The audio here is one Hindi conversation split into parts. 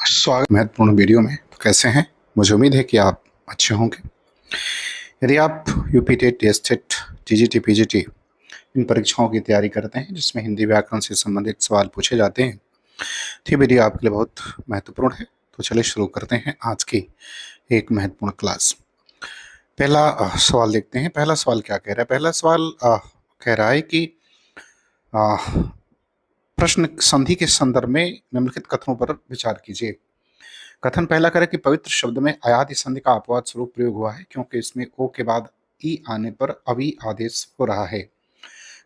स्वागत महत्वपूर्ण वीडियो में। तो कैसे हैं? मुझे उम्मीद है कि आप अच्छे होंगे। यदि आप UP TET, TET, TGT, PGT इन परीक्षाओं की तैयारी करते हैं जिसमें हिंदी व्याकरण से संबंधित सवाल पूछे जाते हैं, तो ये वीडियो आपके लिए बहुत महत्वपूर्ण है। तो चलिए शुरू करते हैं आज की एक महत्वपूर्ण क्लास। पहला सवाल देखते हैं। पहला सवाल क्या कह रहा है? पहला सवाल कह रहा है कि अ, प्रश्न संधि के संदर्भ में निम्नलिखित कथनों पर विचार कीजिए। कथन पहला करें कि पवित्र शब्द में अयादि संधि का अपवाद स्वरूप प्रयोग हुआ है क्योंकि इसमें ओ के बाद ई आने पर अवि आदेश हो रहा है।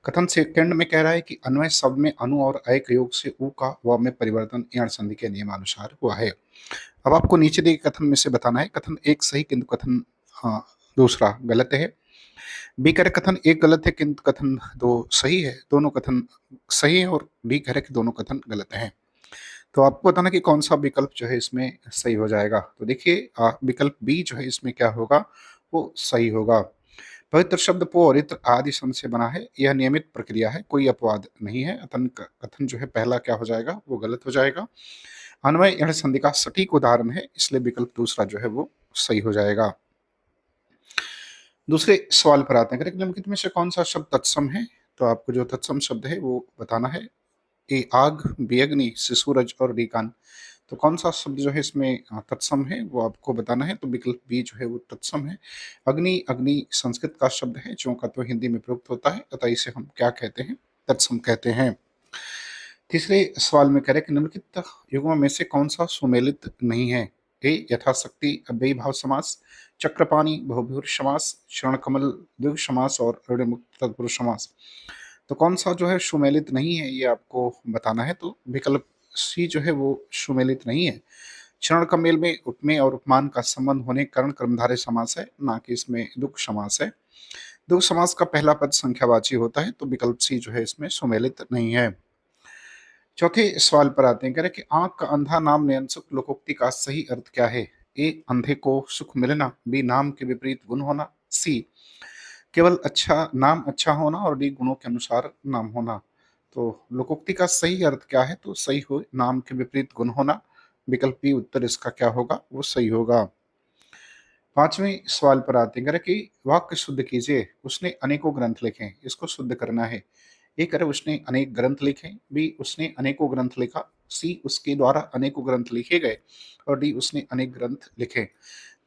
कथन सेकंड में कह रहा है कि अन्वय शब्द में अनु और अय के योग से उ का व में परिवर्तन यण संधि के नियमानुसार हुआ है। अब आपको नीचे दिए कथन में से बताना है। कथन एक सही किंतु कथन दूसरा गलत है। बी करे कथन एक गलत है किंतु कथन दो सही है। दोनों कथन सही है और डी कह रहे कि दोनों कथन गलत हैं। तो आपको बताना कि कौन सा विकल्प जो है इसमें सही हो जाएगा। तो देखिए विकल्प बी जो है इसमें क्या होगा, वो सही होगा। पवित्र शब्द पो और इत्र आदि शब्द से बना है। यह नियमित प्रक्रिया है, कोई अपवाद नहीं है। अतन कथन जो है पहला क्या हो जाएगा, वो गलत हो जाएगा। अन्वय यण संधि का सटीक उदाहरण है, इसलिए विकल्प दूसरा जो है वो सही हो जाएगा। दूसरे सवाल पर आते हैं। करेक्ट निम्नलिखित में से कौन सा शब्द तत्सम है? तो आपको जो तत्सम शब्द है वो बताना है। ए आग, बी अग्नि, सी सूरज और डी कान। तो कौन सा शब्द जो है इसमें तत्सम है वो आपको बताना है। तो विकल्प बी जो है वो तत्सम है। अग्नि, अग्नि संस्कृत का शब्द है जो का तो हिंदी में प्रयुक्त होता है, अतः इसे हम क्या कहते हैं, तत्सम कहते हैं। तीसरे सवाल में कह रहे हैं कि निम्नलिखित युग्मों में से कौन सा सुमेलित नहीं है? ए यथाशक्ति अव्ययी भाव समास, चक्रपाणी बहुब्रीहि समास, चरण कमल द्विगु समास और ऋणमुक्त तत्पुरुष समास। तो कौन सा जो है सुमेलित नहीं है ये आपको बताना है। तो विकल्प सी जो है वो सुमेलित नहीं है। चरण का मेल में उपमेय और उपमान का संबंध होने के कारण कर्मधारय समास है, ना कि इसमें दुख समास है। दुख समास का पहला पद संख्यावाची होता है, तो विकल्प सी जो है इसमें सुमेलित नहीं है। चौथे सवाल पर आते हैं। कह रहे कि आंख का अंधा नाम नयनसुख लोकोक्ति का सही अर्थ क्या है? ए अंधे को सुख मिलना, बी नाम के विपरीत गुण होना, सी केवल अच्छा नाम अच्छा होना और डी गुणों के अनुसार नाम होना। तो लोकोक्ति का सही अर्थ क्या है? तो सही हो नाम के विपरीत गुण होना। विकल्प बी उत्तर इसका क्या होगा, वो सही होगा। पांचवें सवाल पर आते हैं कि वाक्य शुद्ध कीजिए। उसने अनेकों ग्रंथ लिखे, इसको शुद्ध करना है। ए करे उसने अनेक ग्रंथ लिखे, बी उसने अनेकों ग्रंथ लिखा, सी उसके द्वारा अनेकों ग्रंथ लिखे गए और डी उसने अनेक ग्रंथ लिखे।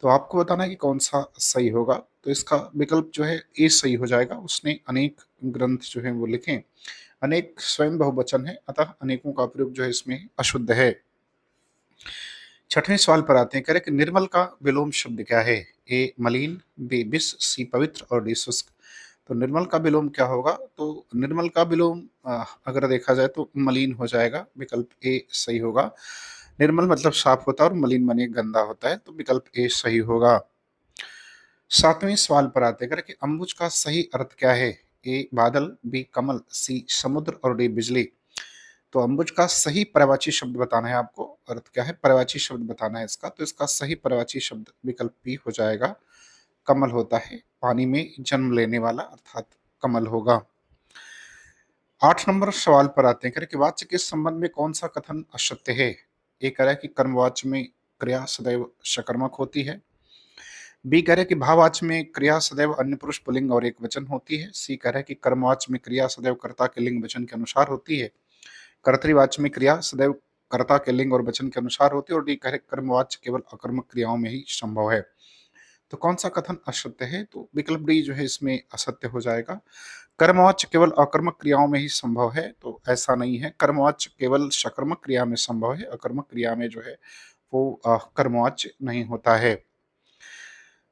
तो आपको बताना है कि कौन सा सही होगा। तो इसका विकल्प जो है ए सही हो जाएगा। उसने अनेक ग्रंथ जो है वो लिखे। अनेक स्वयं बहुवचन है, अतः अनेकों का प्रयोग जो है इसमें अशुद्ध है। छठवें सवाल पर आते हैं। कह रहे कि निर्मल का विलोम शब्द क्या है? ए मलिन, बी विष, सी पवित्र और डी शुष्क। तो निर्मल का विलोम क्या होगा? तो निर्मल का विलोम अगर देखा जाए तो मलिन हो जाएगा। विकल्प ए सही होगा। निर्मल मतलब साफ होता है और मलिन माने गंदा होता है, तो विकल्प ए सही होगा। सातवें सवाल पर आते हैं कि अम्बुज का सही अर्थ क्या है? ए बादल, बी कमल, सी समुद्र और डी बिजली। तो अम्बुज का सही पर्यायवाची शब्द बताना है आपको। अर्थ क्या है, पर्यायवाची शब्द बताना है इसका। तो इसका सही पर्यायवाची शब्द विकल्प बी हो जाएगा। कमल होता है, पानी में जन्म लेने वाला, अर्थात कमल होगा। 8 नंबर सवाल पर आते हैं कि वाच्य के संबंध में कौन सा कथन असत्य है? ए कह रहा है कि कर्मवाच्य में क्रिया सदैव सकर्मक होती है। बी कह रहा है कि भाववाच्य में क्रिया सदैव अन्य पुरुष पुल्लिंग और एक वचन होती है। सी कह रहा है कि कर्मवाच्य में क्रिया सदैव कर्ता के लिंग वचन के अनुसार होती है। कर्तृवाच्य में क्रिया सदैव कर्ता के लिंग और वचन के अनुसार होती है। और डी कह रहे कर्मवाच्य केवल अकर्मक क्रियाओं में ही संभव है। तो कौन सा कथन असत्य है? तो विकल्प डी जो है इसमें असत्य हो जाएगा। कर्मवाच्य केवल अकर्मक क्रियाओं में ही संभव है, तो ऐसा नहीं है। कर्मवाच्य केवल सकर्मक क्रिया में संभव है, अकर्मक क्रिया में जो है वो कर्मवाच्य नहीं होता है।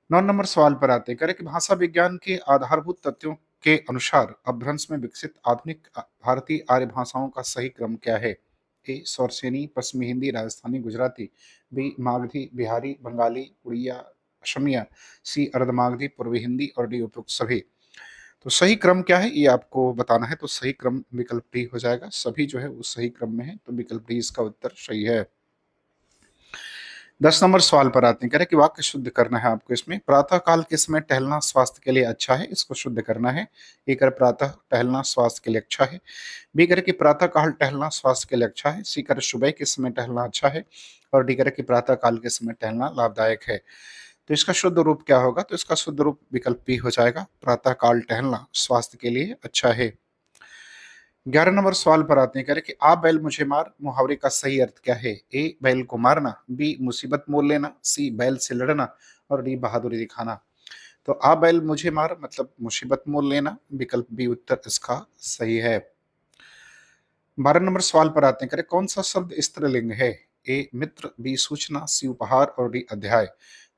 9 नंबर सवाल पर आते हैं। करें कि भाषा विज्ञान के आधारभूत तथ्यों के अनुसार अपभ्रंश में विकसित आधुनिक भारतीय आर्य भाषाओं का सही क्रम क्या है? ए सौरसेनी, पश्चिमी हिंदी, राजस्थानी, गुजराती, बी मागधी, बिहारी, बंगाली, उड़िया, असमिया, सी अर्धमागधी, पूर्वी हिंदी और डी उपयुक्त सभी। तो सही क्रम क्या है ये आपको बताना है। तो सही क्रम विकल्प डी हो जाएगा। सभी जो है वो सही क्रम में है, तो विकल्प डी इसका उत्तर सही है। 10 नंबर सवाल पर आते हैं, कह रहे हैं कि वाक्य शुद्ध करना है आपको इसमें। प्रातः काल के समय टहलना स्वास्थ्य के लिए अच्छा है, इसको शुद्ध करना है। ए कह रहे प्रातः टहलना स्वास्थ्य के लिए अच्छा है। बी कह रहे कि प्रातः काल टहलना स्वास्थ्य के लिए अच्छा है। सी कह रहे सुबह के समय टहलना अच्छा है। और डी कह रहे कि प्रातः काल के समय टहलना लाभदायक है। तो इसका शुद्ध रूप क्या होगा? तो इसका शुद्ध रूप विकल्प बी हो जाएगा, प्रातः काल टहलना स्वास्थ्य के लिए अच्छा है। 11 नंबर सवाल पर आते हैं, कह रहे कि आ बैल मुझे मार मुहावरे का सही अर्थ क्या है? ए बैल को मारना, बी मुसीबत मोल लेना, सी बैल से लड़ना और डी बहादुरी दिखाना। तो आ बैल मुझे मार मतलब मुसीबत मोल लेना, विकल्प बी उत्तर इसका सही है। 12 नंबर सवाल पर आते हैं, कह रहे कौन सा शब्द स्त्रीलिंग है? ए मित्र, बी सूचना, सी उपहार और डी अध्याय।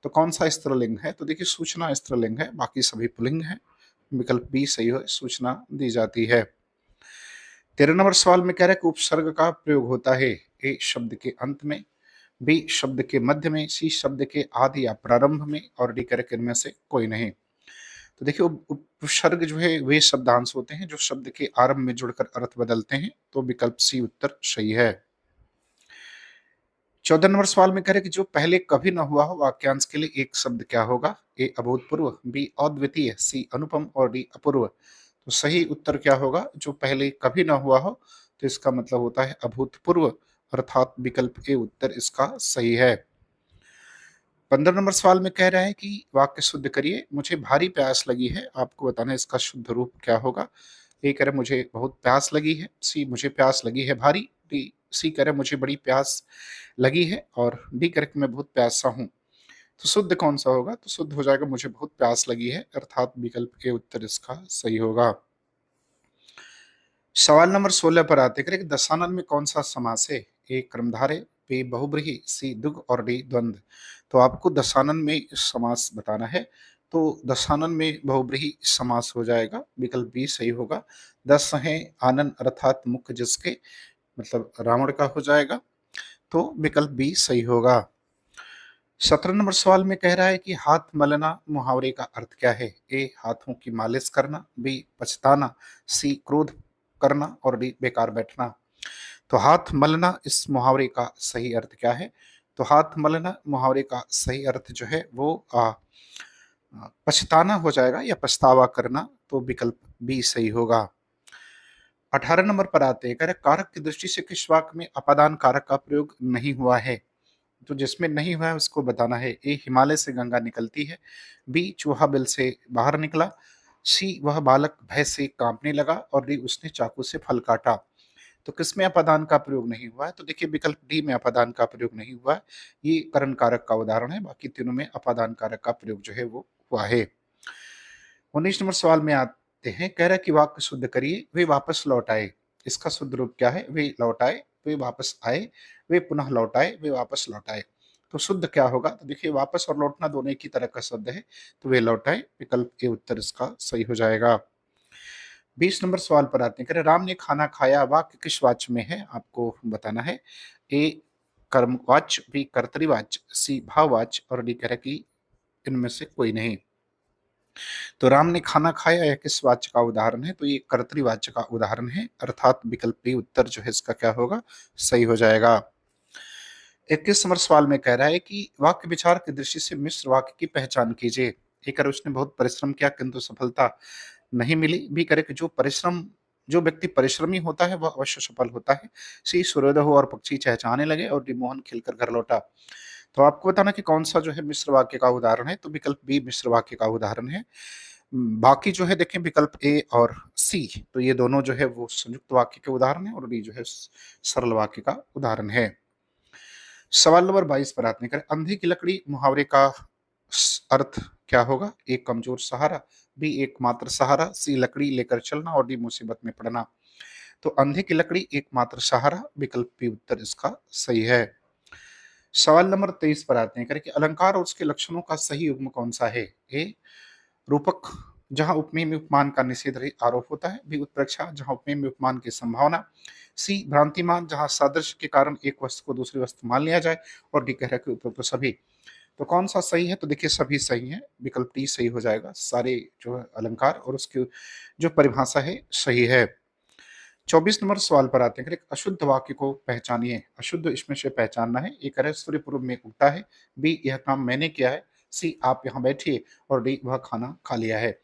तो कौन सा स्त्रीलिंग है? तो देखिए सूचना स्त्रीलिंग है, बाकी सभी पुल्लिंग है। विकल्प बी सही है, सूचना दी जाती है। 13 नंबर सवाल में कह रहा है कि उपसर्ग का प्रयोग होता है ए शब्द के अंत में, बी शब्द के मध्य में, सी शब्द के आदि या प्रारंभ में और डी कह इनमें से कोई नहीं। तो देखिए उपसर्ग जो है वे शब्दांश होते हैं जो शब्द के आरंभ में जुड़कर अर्थ बदलते हैं, तो विकल्प सी उत्तर सही है। 14 नंबर सवाल में कह रहे कि जो पहले कभी न हुआ हो वाक्यांश के लिए एक शब्द क्या होगा? ए अभूतपूर्व, बी अद्वितीय, सी अनुपम और डी अपूर्व। तो सही उत्तर क्या होगा? जो पहले कभी न हुआ हो, तो इसका मतलब होता है अभूतपूर्व, अर्थात विकल्प ए उत्तर इसका सही है। 15 नंबर सवाल में कह रहा है कि वाक्य शुद्ध करिए, मुझे भारी प्यास लगी है, आपको बताना है इसका शुद्ध रूप क्या होगा। ए कह रहे मुझे बहुत प्यास लगी है, सी मुझे प्यास लगी है भारी, डी सी कह रहे मुझे बड़ी प्यास लगी है और डी कह रहे मैं बहुत प्यासा हूँ। तो शुद्ध कौन सा होगा? तो शुद्ध हो जाएगा मुझे बहुत प्यास लगी है, अर्थात विकल्प ए उत्तर इसका सही होगा। सवाल नंबर 16 पर आते हैं कि दशानन में कौन सा समास है? ए कर्मधारय, बी बहुब्रीहि, सी द्विगु और डी द्वंद्व। तो आपको दशानन में समास बताना है। तो दशानन में बहुब्रीहि समास हो जाएगा, विकल्प बी सही होगा। दस है आनन अर्थात मुख्य जिसके, मतलब रावण का हो जाएगा, तो विकल्प बी सही होगा। 17 नंबर सवाल में कह रहा है कि हाथ मलना मुहावरे का अर्थ क्या है? ए हाथों की मालिश करना, बी पछताना, सी क्रोध करना और डी बेकार बैठना। तो हाथ मलना इस मुहावरे का सही अर्थ क्या है? तो हाथ मलना मुहावरे का सही अर्थ जो है वो पछताना हो जाएगा या पछतावा करना, तो विकल्प बी सही होगा। 18 नंबर पर आते हैं, कह रहे कारक की दृष्टि से किस वाक्य में अपादान कारक का प्रयोग नहीं हुआ है? तो जिसमें नहीं हुआ है उसको बताना है। ए हिमालय से गंगा निकलती है, बी चूहा बिल से बाहर निकला, सी वह बालक भय से कांपने लगा और डी उसने चाकू से फल काटा। तो किसमें अपादान का प्रयोग नहीं हुआ है? तो देखिए विकल्प डी में अपादान का प्रयोग नहीं हुआ है। ये करण कारक का उदाहरण है, बाकी तीनों में अपादान कारक का प्रयोग जो है वो हुआ है। 19 नंबर सवाल में आते हैं, कह रहा है कि वाक्य शुद्ध करिए, वे वापस लौट आए। इसका शुद्ध रूप क्या है? वे लौट आए, वे वापस आए, वे पुनः लौट आए, वे वापस लौट आए। तो शुद्ध क्या होगा? तो देखिए वापस और लौटना दोनों एक ही तरह का शब्द है, तो वे लौट आए, विकल्प ए उत्तर इसका सही हो जाएगा। 20 नंबर सवाल पर आते हैं, कह रहे राम ने खाना खाया वाक्य किस वाच्य में है? आपको बताना है। ए कर्मवाच्य, बी कर्तरीवाच्य, सी भाववाच्य और डी कह रहा है कि इनमें से कोई नहीं। तो राम ने खाना खाया यह किस वाच्य का उदाहरण है? तो ये कर्तृवाच्य का उदाहरण है, अर्थात विकल्प बी उत्तर जो है इसका क्या होगा? सही हो जाएगा। 21 नंबर सवाल में कह रहा है कि वाक्य विचार की दृष्टि से मिश्र वाक्य की पहचान कीजिए। ए करे उसने बहुत परिश्रम किया किंतु सफलता नहीं मिली, बी करे कि जो व्यक्ति परिश्रमी होता है वह अवश्य सफल होता है, सी सूर्योदय हुआ और पक्षी चहचहाने लगे और डी मोहन खिलकर घर लौटा। तो आपको बताना कि कौन सा जो है मिश्र वाक्य का उदाहरण है? तो विकल्प बी मिश्र वाक्य का उदाहरण है। बाकी जो है देखें विकल्प ए और सी, तो ये दोनों जो है वो संयुक्त वाक्य के उदाहरण है और डी जो है सरल वाक्य का उदाहरण है। सवाल नंबर 22 पर आते हैं, करें अंधी की लकड़ी मुहावरे का अर्थ क्या होगा? एक कमजोर सहारा, बी एकमात्र सहारा, सी लकड़ी लेकर चलना और डी मुसीबत में पड़ना। तो अंधे की लकड़ी एकमात्र सहारा, विकल्प बी उत्तर इसका सही है। सवाल नंबर 23 पर आते हैं, करें कि अलंकार और उसके लक्षणों का सही युग्म कौन सा है? ए रूपक, जहां उपमेय में उपमान का निषेध रहित आरोप होता है, बी उत्प्रेक्षा, जहां उपमेय में उपमान की संभावना, सी भ्रांतिमान, जहां सादृश्य के कारण एक वस्तु को दूसरी वस्तु मान लिया जाए और डी कह रहा है कि उपरोक्त सभी। तो कौन सा सही है? तो देखिए सभी सही है, विकल्प डी सही हो जाएगा। सारे जो है अलंकार और उसकी जो परिभाषा है सही है। 24 नंबर सवाल पर आते हैं। अगर एक अशुद्ध वाक्य को पहचानिए। अशुद्ध इसमें से पहचानना है। ए करें सूर्य पूर्व में उगता है। बी यह काम मैंने किया है। सी आप यहाँ बैठिए। और डी वह खाना खा लिया है।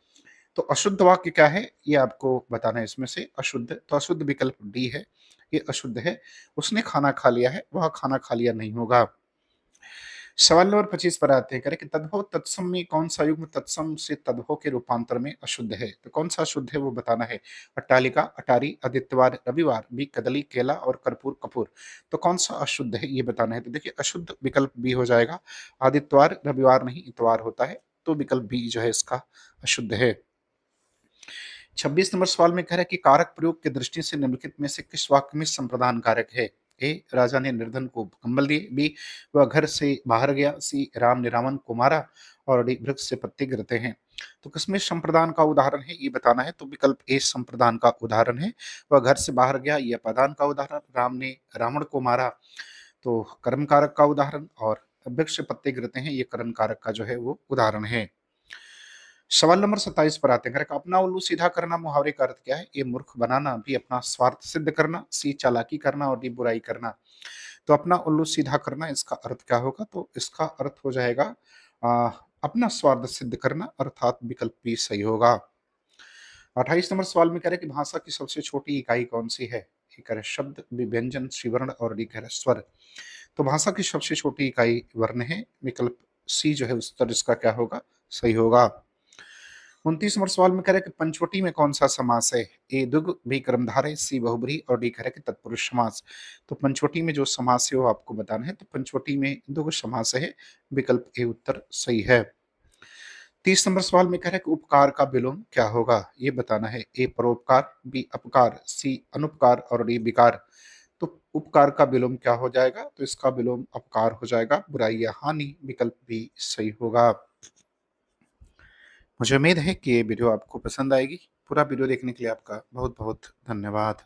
तो अशुद्ध वाक्य क्या है ये आपको बताना है। इसमें से अशुद्ध, तो अशुद्ध विकल्प डी है। ये अशुद्ध है। उसने खाना खा लिया है, वह खाना खा लिया नहीं होगा। सवाल नंबर 25 पर आते हैं। करें कि तद्भव तत्सम में कौन सा युग्म तत्सम से तद्भव के रूपांतर में अशुद्ध है। तो कौन सा अशुद्ध है वो बताना है। अट्टालिका, अटारी, आदित्यवार, रविवार, बी कदली, केला और कर्पूर कपूर। तो कौन सा अशुद्ध है ये बताना है। तो देखिए अशुद्ध विकल्प बी हो जाएगा। आदित्यवार रविवार नहीं इतवार होता है, तो विकल्प बी जो है इसका अशुद्ध है। 26 नंबर सवाल में कह रहा है कि कारक प्रयोग की दृष्टि से निम्नलिखित में से किस वाक्य में संप्रदान कारक है। ए राजा ने निर्धन को कंबल दिए। बी वह घर से बाहर गया। सी राम ने रावण को मारा। और डी वृक्ष से पत्ते गिरते हैं। तो किसमें संप्रदान का उदाहरण है ये बताना है। तो विकल्प ए संप्रदान का उदाहरण है। वह घर से बाहर गया यह पदान का उदाहरण। राम ने रावण को मारा तो कर्म कारक का उदाहरण। और वृक्ष से पत्ते गिरते हैं ये कर्म कारक का जो है वो उदाहरण है। सवाल नंबर 27 पर आते हैं। घर का अपना उल्लू सीधा करना मुहावरे का अर्थ क्या है। ए मूर्ख बनाना। बी अपना स्वार्थ सिद्ध करना। सी चालाकी करना। और डी बुराई करना। तो अपना उल्लू सीधा करना इसका अर्थ क्या होगा। तो इसका अर्थ हो जाएगा आ, अपना स्वार्थ सिद्ध करना, अर्थात विकल्प बी सही होगा। 28 नंबर सवाल में कह रहे हैं कि भाषा की सबसे छोटी इकाई कौन सी है। ए कह रहे शब्द, बी व्यंजन, सी वर्ण और डी कह रहे स्वर। तो भाषा की सबसे छोटी इकाई वर्ण है। विकल्प सी जो है उत्तर इसका क्या होगा, सही होगा। 29 नंबर सवाल में कह रहे हैं कि पंचवटी में कौन सा समास है। ए दुग, बी कर्मधारय, सी बहुब्रीहि और डी कह रहे हैं कि तत्पुरुष समास। तो पंचवटी में जो समास है वो आपको बताना है। तो पंचवटी में दुग समास है। विकल्प ए उत्तर सही है। 30 नंबर सवाल में कह रहे हैं कि उपकार का विलोम क्या होगा ये बताना है। ए परोपकार, बी अपकार, सी अनुपकार और डी विकार। तो उपकार का विलोम क्या हो जाएगा। तो इसका विलोम अपकार हो जाएगा, बुराई या हानि। विकल्प बी सही होगा। मुझे उम्मीद है कि ये वीडियो आपको पसंद आएगी। पूरा वीडियो देखने के लिए आपका बहुत बहुत धन्यवाद।